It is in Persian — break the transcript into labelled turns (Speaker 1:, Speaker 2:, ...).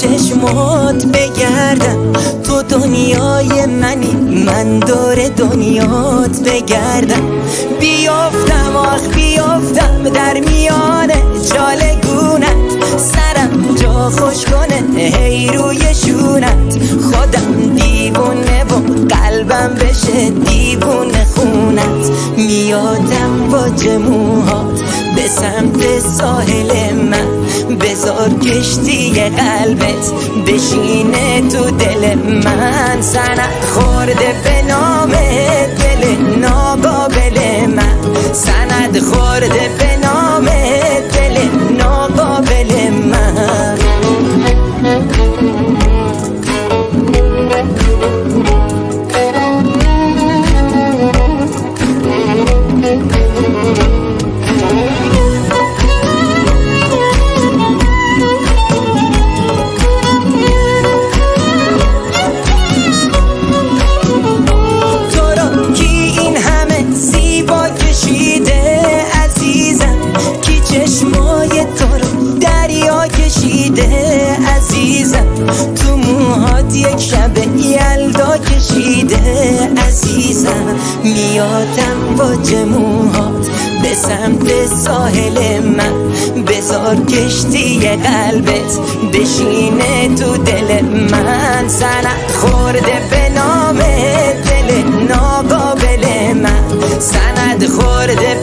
Speaker 1: چشمات بگردم، تو دنیای منی، من دور دنیات بگردم. بیافتم آخ بیافتم در میان جالگونت، سرم جا خوش کنه هی روی شونت. خودم دیوونه و قلبم بشه دیوونه خونت. میادم با جموهات به سمت ساحل من، بذار کشتی قلبت بشینه تو دل من. سند خورده به نام دل ناقابل من، سند خورده به نام دل ناقابل من. عزیزم تو موهات یک شب یلدا کشیده عزیزم. میادم با جموهات به سمت ساحل من، بذار کشتی قلبت بشینه تو دل من. سند خورده به نام دل ناقابل من، سند خورده